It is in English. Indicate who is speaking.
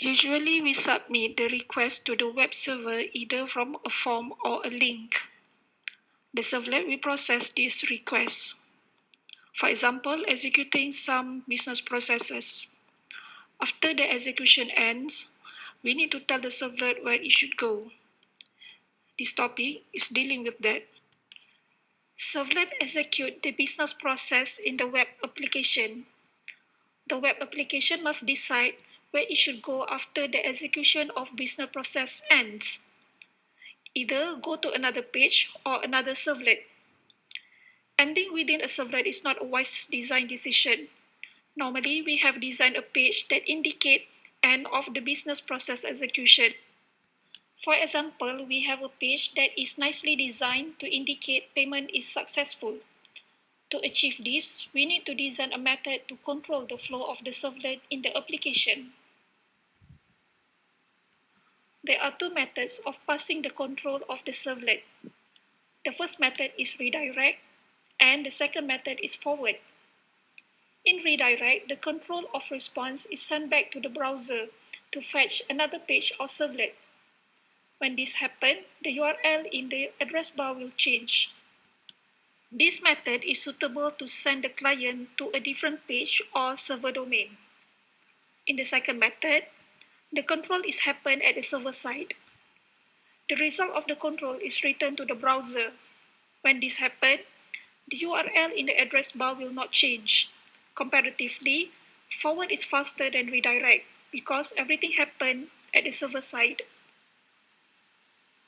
Speaker 1: Usually, we submit the request to the web server either from a form or a link. The servlet will process these requests. For example, executing some business processes. After the execution ends, we need to tell the servlet where it should go. This topic is dealing with that. Servlet execute the business process in the web application. The web application must decide where it should go after the execution of business process ends. Either go to another page or another servlet. Ending within a servlet is not a wise design decision. Normally, we have designed a page that indicates end of the business process execution. For example, we have a page that is nicely designed to indicate payment is successful. To achieve this, we need to design a method to control the flow of the servlet in the application. There are two methods of passing the control of the servlet. The first method is redirect, and the second method is forward. In redirect, the control of response is sent back to the browser to fetch another page or servlet. When this happens, the URL in the address bar will change. This method is suitable to send the client to a different page or server domain. In the second method, the control is happened at the server side. The result of the control is returned to the browser. When this happens, the URL in the address bar will not change. Comparatively, forward is faster than redirect because everything happened at the server side.